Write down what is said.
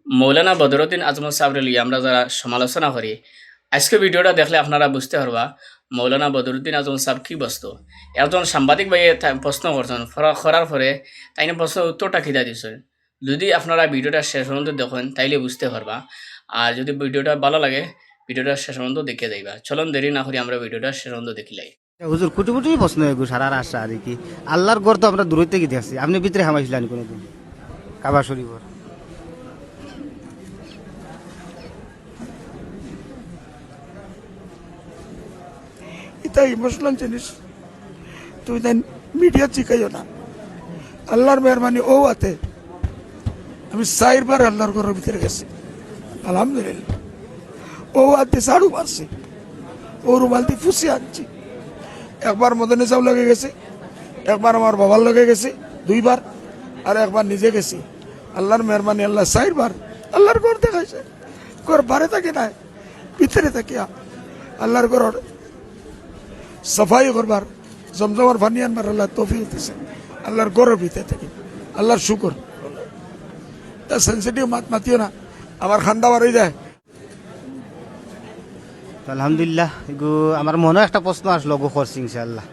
মৌলানা বদরুদ্দিন আজমল সাহেবের লিয়ে আমরা যারা সমালোচনা করি, আজকে ভিডিওটা দেখলে আপনারা বুঝতে পারবা মৌলানা বদরুদ্দিন আজমল সাহেব কি বস্তু। একজন সাংবাদিক ভাইয়ে প্রশ্ন করছেন, করার পরে তাই প্রশ্ন উত্তরটা খিদা দিচ্ছেন। যদি আপনারা ভিডিওটা শেষ পর্যন্ত দেখেন তাইলে বুঝতে পারবা। আর যদি ভিডিওটা ভালো লাগে ভিডিওটা শেষ পর্যন্ত দেখে যাইবা। চলুন দেরি না করি আমরা ভিডিওটা শেষ পর্যন্ত দেখিলাই। হুজুর কুটি কুটি প্রশ্ন এগু সারার আশা আর কি আল্লাহর গড় তো আমরা দূরই থেকে দেখছি আপনি ভিতরে হামাইছিলেন কোনোদিন কাবা শরীফর এটা ইমোশনাল জিনিস তুমি তাই মিডিয়া চিকাইও না। আল্লাহর মেহরবানি ও আতে আমি 4 বার আল্লাহর ঘরের ভিতরে গেছি আলহামদুলিল্লাহ। ও আতে ঝাড়ু মারছি, ও রুমালতি ফুসি আনছি। একবার মদনে সাহেব লগে গেছি, একবার আমার বাবার লগে গেছি 2 বার, আর একবার নিজে গেছি। আল্লাহর মেহরবানি আল্লাহ 4 বার আল্লাহর ঘর দেখাইছে। ঘর বারে থাকি নাই, ভিতরে থাকিয়া আল্লাহর ঘর সাফাই করবার, জমজমার পানি আনবার আল্লাহ তৌফিক দিতেছে। আল্লাহর গৌরব ভিতরে থাকি, আল্লাহর শুকর। তা সেন্সিটিভ মাতিও না, আমার খান্দা বাড়ি যায়। আলহামদুলিল্লাহ এগু আমার মনে একটা প্রশ্ন আসলো গো করছি ইনশাআল্লাহ।